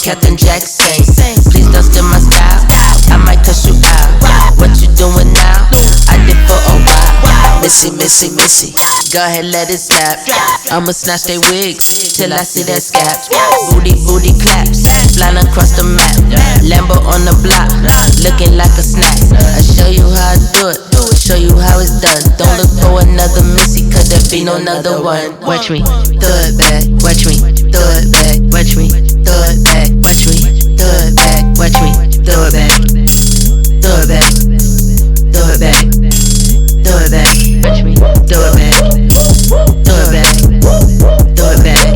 Captain Jackson. Please don't steal my style, I might cuss you out. What you doing now? I did for a while. Missy, Missy, Missy, go ahead, let it snap. I'ma snatch they wigs till I see that scap. Booty, booty claps, flying across the map. Lambo on the block, looking like a snack. I show you how I do it, show you how it's done. Don't look for another Missy, cause there be no another one. Watch me, throw it back, watch me, throw it back, watch me, throw it back, watch me, throw it back, watch me, throw it back, throw it back, throw it back, throw it back, watch me, throw it back, throw it back, throw it back.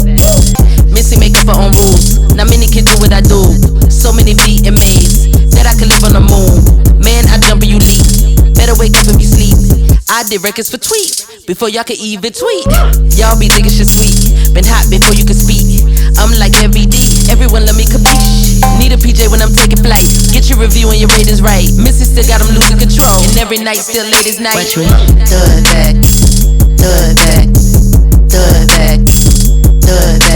Missy make up her own rules. Not many can do what I do. So many feet and maze that I could live on the moon. Man, I jump and you leap. Better wake up and be sleep. I did records for tweet before y'all could even tweet. Y'all be thinking shit sweet. Been hot before you could speak. I'm like every D. Everyone let me capiche. Need a PJ when I'm taking flight. Get your review and your ratings right. Missy still got them losing control. And every night still late as night. watch me, Throw it back, throw it back, throw it back, throw it back.